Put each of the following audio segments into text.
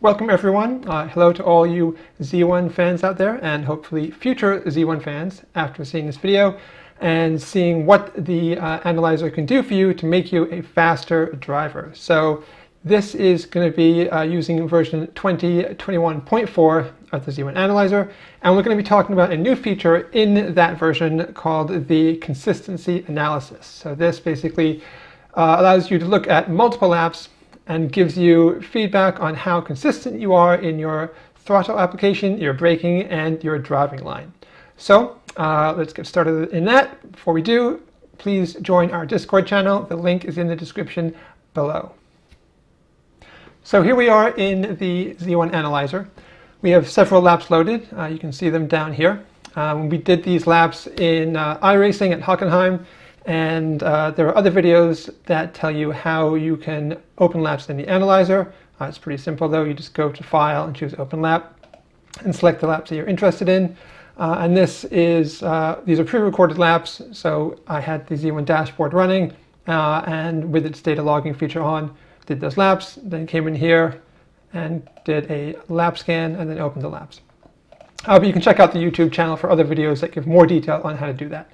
Welcome everyone. Hello to all you Z1 fans out there, and hopefully future Z1 fans after seeing this video and seeing what the analyzer can do for you to make you a faster driver. So this is going to be using version 2021.4 of the Z1 analyzer, and we're going to be talking about a new feature in that version called the consistency analysis. So this basically allows you to look at multiple laps and gives you feedback on how consistent you are in your throttle application, your braking, and your driving line. So let's get started in that. Before we do, please join our Discord channel. The link is in the description below. So here we are in the Z1 analyzer. We have several laps loaded. You can see them down here. We did these laps in iRacing at Hockenheim, and there are other videos that tell you how you can open laps in the analyzer. It's pretty simple though. You just go to File and choose Open Lap and select the laps that you're interested in. And these are pre-recorded laps, so I had the Z1 dashboard running and with its data logging feature on, did those laps, then came in here and did a lap scan and then opened the laps. But you can check out the YouTube channel for other videos that give more detail on how to do that.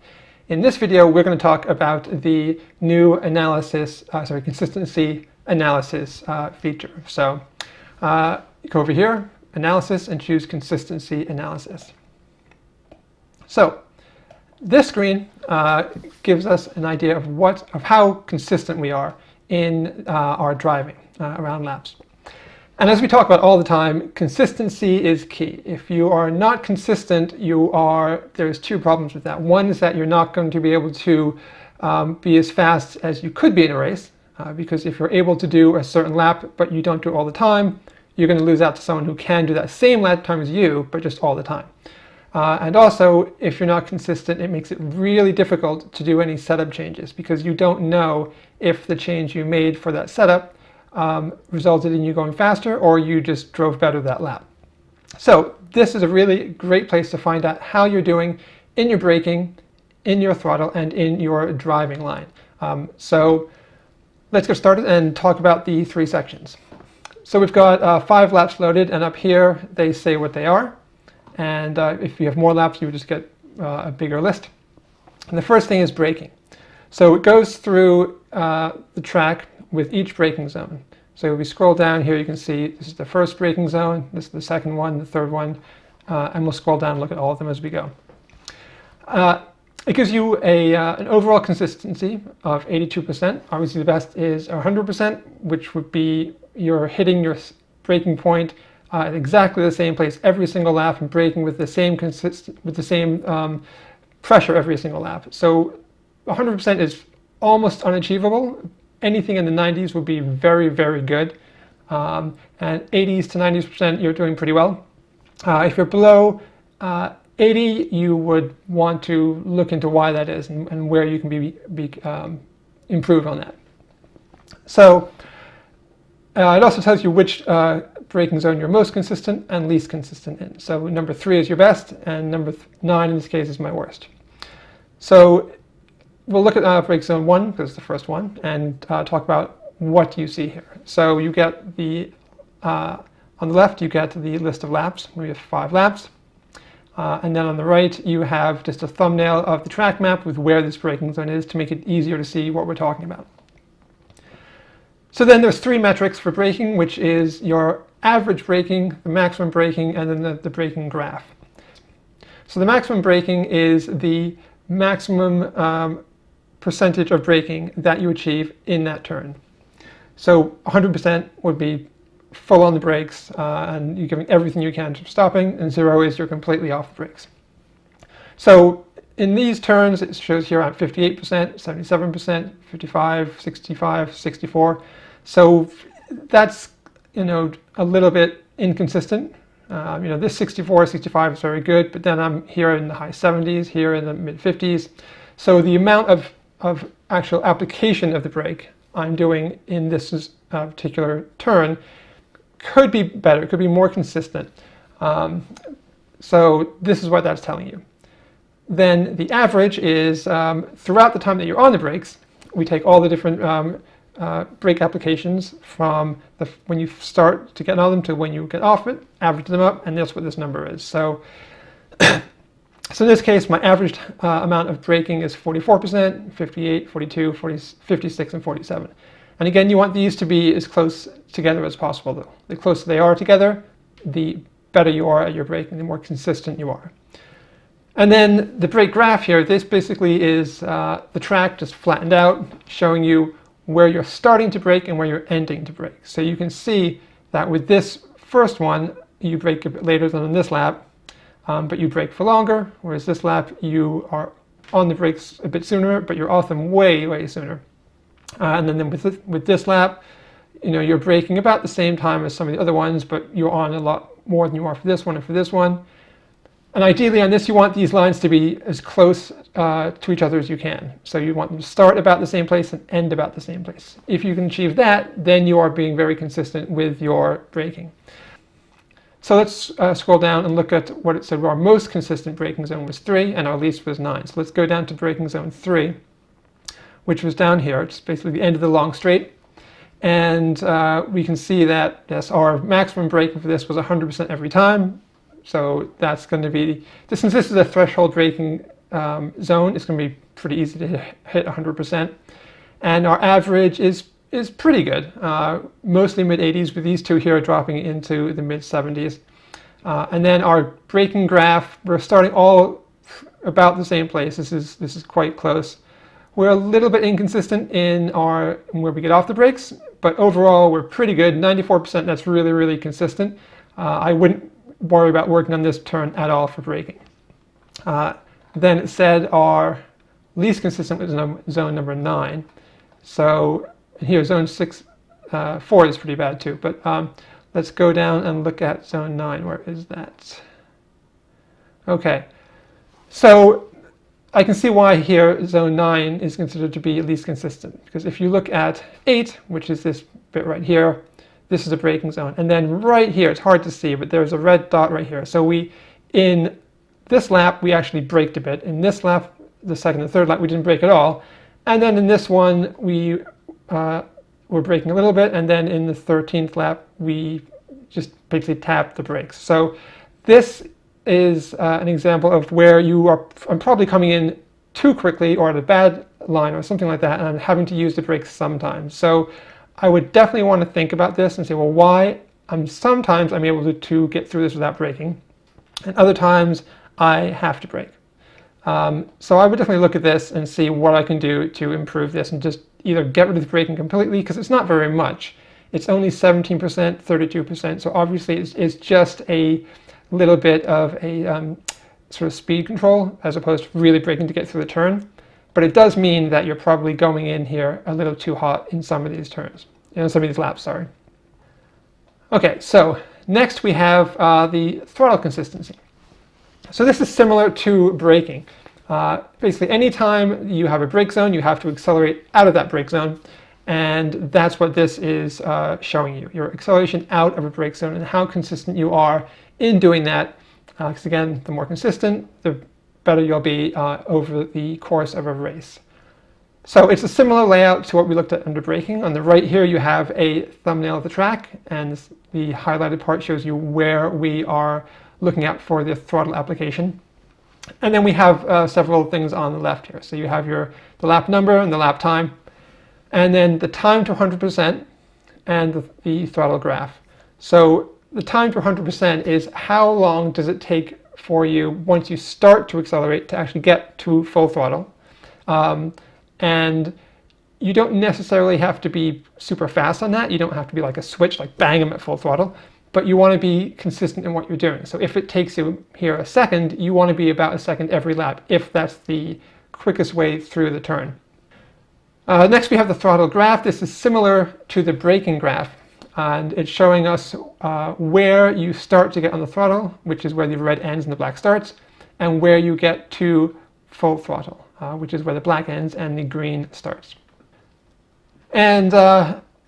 In this video, we're going to talk about the new consistency analysis feature. So go over here, Analysis, and choose Consistency Analysis. So this screen gives us an idea of how consistent we are in our driving around laps. And as we talk about all the time, consistency is key. If you are not consistent, there's two problems with that. One is that you're not going to be able to be as fast as you could be in a race, because if you're able to do a certain lap, but you don't do it all the time, you're going to lose out to someone who can do that same lap time as you, but just all the time. And also, if you're not consistent, it makes it really difficult to do any setup changes, because you don't know if the change you made for that setup resulted in you going faster or you just drove better that lap. So this is a really great place to find out how you're doing in your braking, in your throttle, and in your driving line. So let's get started and talk about the three sections. So we've got 5 laps loaded, and up here they say what they are. And if you have more laps, you would just get a bigger list. And the first thing is braking. So it goes through the track with each braking zone. So if we scroll down here, you can see this is the first braking zone, this is the second one, the third one, and we'll scroll down and look at all of them as we go. It gives you an overall consistency of 82%. Obviously the best is 100%, which would be you're hitting your braking point at exactly the same place every single lap and braking with the same pressure every single lap. So 100% is almost unachievable. Anything in the 90s would be very, very good. And 80s to 90%, you're doing pretty well. If you're below 80, you would want to look into why that is and where you can be improved on that. So it also tells you which braking zone you're most consistent and least consistent in. So number 3 is your best, and number 9 in this case is my worst. So we'll look at brake zone 1, because it's the first one, and talk about what you see here. So you get on the left, you get the list of laps. We have 5 laps. And then on the right, you have just a thumbnail of the track map with where this braking zone is to make it easier to see what we're talking about. So then there's 3 metrics for braking, which is your average braking, the maximum braking, and then the braking graph. So the maximum braking is the maximum percentage of braking that you achieve in that turn. So 100% would be full on the brakes and you're giving everything you can to stopping, and 0 is you're completely off the brakes. So in these turns, it shows here around 58%, 77%, 55, 65, 64. So that's, a little bit inconsistent. This 64, 65 is very good, but then I'm here in the high 70s, here in the mid 50s. So the amount of actual application of the brake I'm doing in this particular turn could be better, it could be more consistent. So this is what that's telling you. Then the average is throughout the time that you're on the brakes, we take all the different brake applications from when you start to get on them to when you get off it, average them up, and that's what this number is. So, so in this case, my average amount of braking is 44%, 58, 42, 40, 56, and 47. And again, you want these to be as close together as possible, though. The closer they are together, the better you are at your braking, the more consistent you are. And then the brake graph here, this basically is the track just flattened out, showing you where you're starting to brake and where you're ending to brake. So you can see that with this first one, you brake a bit later than on this lap, but you brake for longer, whereas this lap, you are on the brakes a bit sooner, but you're off them way, way sooner. And then with this lap, you're braking about the same time as some of the other ones, but you're on a lot more than you are for this one and for this one. And ideally on this, you want these lines to be as close to each other as you can. So you want them to start about the same place and end about the same place. If you can achieve that, then you are being very consistent with your braking. So let's scroll down and look at what it said our most consistent braking zone was 3 and our least was 9. So let's go down to braking zone 3, which was down here. It's basically the end of the long straight. And we can see that, yes, our maximum braking for this was 100% every time. So that's going to be, since this is a threshold braking zone, it's going to be pretty easy to hit 100%. And our average is pretty good, mostly mid-80s, with these two here dropping into the mid-70s. And then our braking graph, we're starting all about the same place. This is quite close. We're a little bit inconsistent in where we get off the brakes, but overall we're pretty good. 94%, that's really, really consistent. I wouldn't worry about working on this turn at all for braking. Then it said our least consistent was zone number 9. So here zone 4 is pretty bad too, but let's go down and look at zone 9. Where is that? Okay, so I can see why here zone 9 is considered to be least consistent, because if you look at 8, which is this bit right here, this is a braking zone. And then right here, it's hard to see, but there's a red dot right here. So in this lap, we actually braked a bit. In this lap, the second and third lap, we didn't brake at all. And then in this one, we were braking a little bit. And then in the 13th lap, we just basically tapped the brakes. So this is an example of where I'm probably coming in too quickly or at a bad line or something like that, and I'm having to use the brakes sometimes. So I would definitely want to think about this and say, well, why? Sometimes I'm able to get through this without braking, and other times I have to brake. So I would definitely look at this and see what I can do to improve this, and just either get rid of the braking completely, because it's not very much. It's only 17%, 32%, so obviously it's just a little bit of a sort of speed control as opposed to really braking to get through the turn. But it does mean that you're probably going in here a little too hot in some of these turns, some of these laps, sorry. Okay, so next we have the throttle consistency. So this is similar to braking. Basically, anytime you have a brake zone, you have to accelerate out of that brake zone. And that's what this is showing you, your acceleration out of a brake zone and how consistent you are in doing that. Because again, the more consistent, the better you'll be over the course of a race. So it's a similar layout to what we looked at under braking. On the right here, you have a thumbnail of the track, and the highlighted part shows you where we are looking at for the throttle application. And then we have several things on the left here. So you have the lap number and the lap time, and then the time to 100% and the throttle graph. So the time to 100% is how long does it take for you once you start to accelerate to actually get to full throttle. And you don't necessarily have to be super fast on that. You don't have to be like a switch, like bang them at full throttle, but you want to be consistent in what you're doing. So if it takes you here a second, you want to be about a second every lap, if that's the quickest way through the turn. Next we have the throttle graph. This is similar to the braking graph, and it's showing us where you start to get on the throttle, which is where the red ends and the black starts, and where you get to full throttle, which is where the black ends and the green starts. And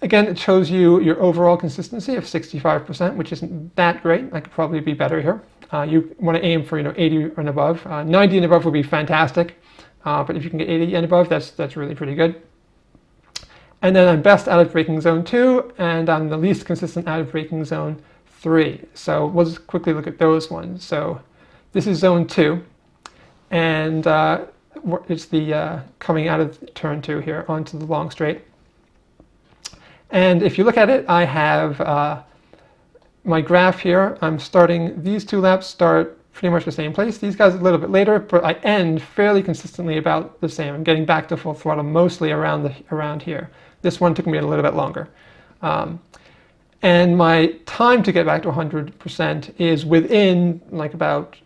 again, it shows you your overall consistency of 65%, which isn't that great. I could probably be better here. You want to aim for 80 and above. 90 and above would be fantastic, but if you can get 80 and above, that's really pretty good. And then I'm best out of braking zone 2, and I'm the least consistent out of braking zone 3. So we'll just quickly look at those ones. So this is zone 2, and it's the coming out of turn 2 here onto the long straight. And if you look at it, I have my graph here. I'm starting, these 2 laps start pretty much the same place. These guys a little bit later, but I end fairly consistently about the same. I'm getting back to full throttle mostly around here. This one took me a little bit longer. And my time to get back to 100% is within like about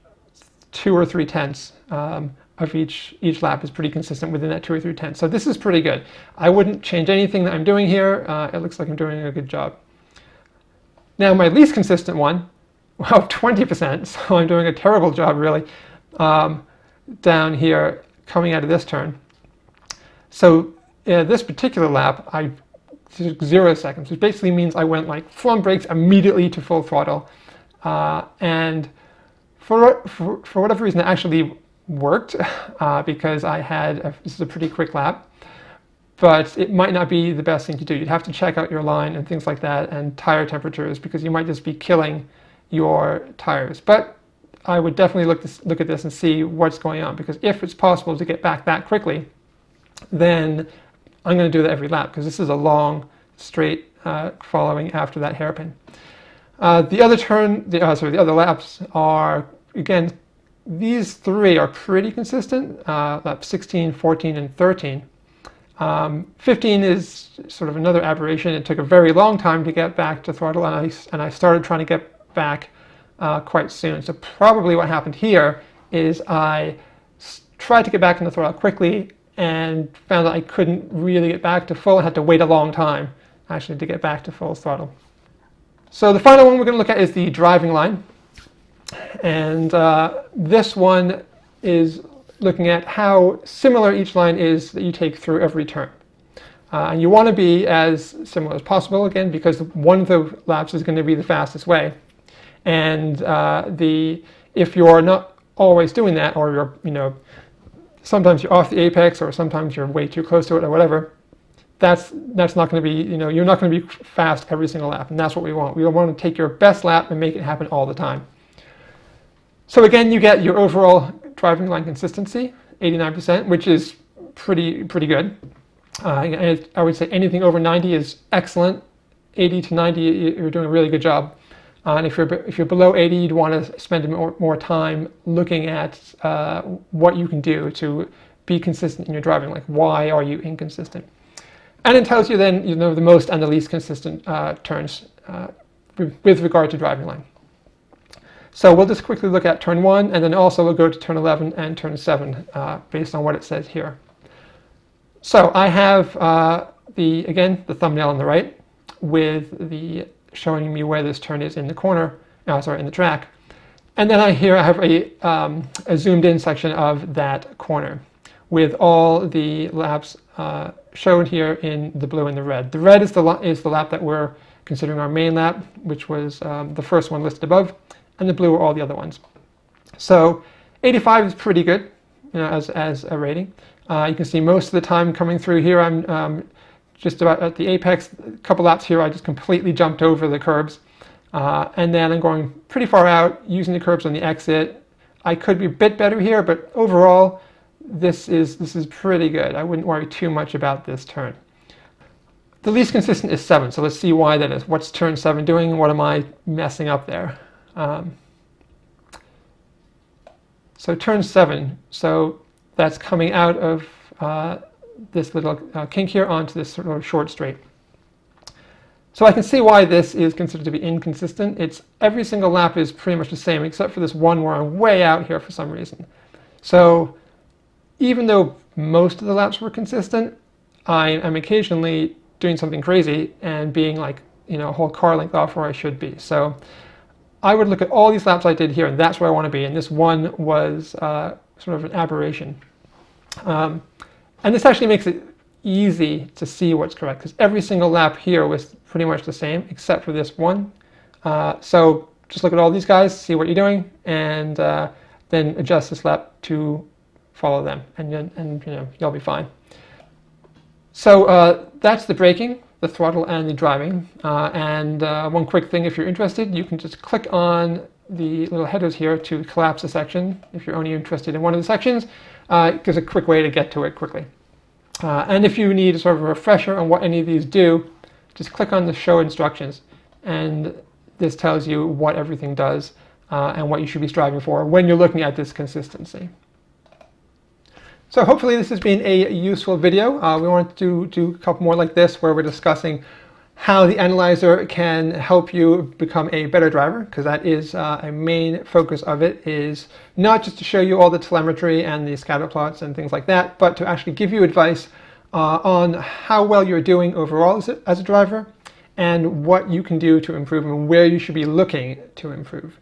2 or 3 tenths of each lap is pretty consistent within that 2 or 3 tenths. So this is pretty good. I wouldn't change anything that I'm doing here. It looks like I'm doing a good job. Now my least consistent one, well, 20%, so I'm doing a terrible job really, down here coming out of this turn. So this particular lap, I took 0 seconds, which basically means I went like from brakes immediately to full throttle. And for whatever reason, it actually worked because this is a pretty quick lap. But it might not be the best thing to do. You'd have to check out your line and things like that and tire temperatures because you might just be killing your tires. But I would definitely look at this and see what's going on, because if it's possible to get back that quickly, then I'm going to do that every lap because this is a long straight following after that hairpin. The other laps are, again, these 3 are pretty consistent, laps 16, 14, and 13. 15 is sort of another aberration. It took a very long time to get back to throttle, and I started trying to get back quite soon. So probably what happened here is I tried to get back into throttle quickly and found that I couldn't really get back to full. I had to wait a long time actually to get back to full throttle. So the final one we're going to look at is the driving line. And this one is looking at how similar each line is that you take through every turn. And you want to be as similar as possible, again, because one of the laps is going to be the fastest way. And if you're not always doing that, or sometimes you're off the apex, or sometimes you're way too close to it, or whatever, that's not going to be, you're not going to be fast every single lap, and that's what we want. We want to take your best lap and make it happen all the time. So again, you get your overall driving line consistency, 89%, which is pretty good. And I would say anything over 90 is excellent. 80 to 90, you're doing a really good job. And if you're below 80, you'd want to spend more time looking at what you can do to be consistent in your driving. Like, why are you inconsistent? And it tells you then the most and the least consistent turns with regard to driving line. So we'll just quickly look at turn 1, and then also we'll go to turn 11 and turn 7 based on what it says here. So I have the thumbnail on the right with the showing me where this turn is in the corner, in the track. And then I have a zoomed in section of that corner with all the laps shown here in the blue and the red. The red is the lap that we're considering our main lap, which was the first one listed above, and the blue are all the other ones. So 85 is pretty good, as a rating. You can see most of the time coming through here, I'm just about at the apex. A couple laps here, I just completely jumped over the curbs. And then I'm going pretty far out, using the curbs on the exit. I could be a bit better here, but overall, this is pretty good. I wouldn't worry too much about this turn. The least consistent is 7, so let's see why that is. What's turn 7 doing? What am I messing up there? So turn 7, so that's coming out of this little kink here onto this sort of short straight. So I can see why this is considered to be inconsistent. Every single lap is pretty much the same, except for this one where I'm way out here for some reason. So even though most of the laps were consistent, I am occasionally doing something crazy and being like, a whole car length off where I should be. So I would look at all these laps I did here, and that's where I want to be. And this one was sort of an aberration. And this actually makes it easy to see what's correct, because every single lap here was pretty much the same, except for this one. So just look at all these guys, see what you're doing, and then adjust this lap to follow them, and you'll be fine. So that's the braking, the throttle, and the driving. One quick thing, if you're interested, you can just click on the little headers here to collapse a section. If you're only interested in one of the sections, it gives a quick way to get to it quickly. And if you need sort of a refresher on what any of these do, just click on the show instructions, and this tells you what everything does and what you should be striving for when you're looking at this consistency. So hopefully this has been a useful video. We wanted to do a couple more like this where we're discussing how the analyzer can help you become a better driver, because that is a main focus of it, is not just to show you all the telemetry and the scatter plots and things like that, but to actually give you advice on how well you're doing overall as a driver and what you can do to improve and where you should be looking to improve.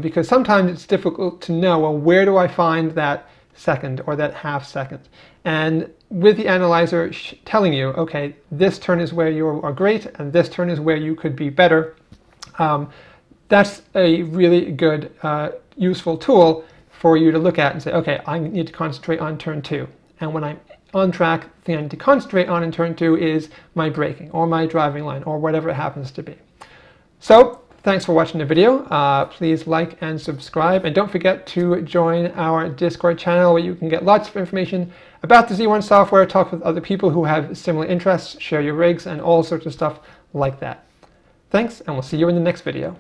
Because sometimes it's difficult to know, well, where do I find that second or that half second? And with the analyzer telling you, okay, this turn is where you are great and this turn is where you could be better, that's a really good, useful tool for you to look at and say, okay, I need to concentrate on turn 2. And when I'm on track, the thing I need to concentrate on in turn 2 is my braking or my driving line or whatever it happens to be. So thanks for watching the video. Please like and subscribe, and don't forget to join our Discord channel where you can get lots of information about the Z1 software, talk with other people who have similar interests, share your rigs, and all sorts of stuff like that. Thanks, and we'll see you in the next video.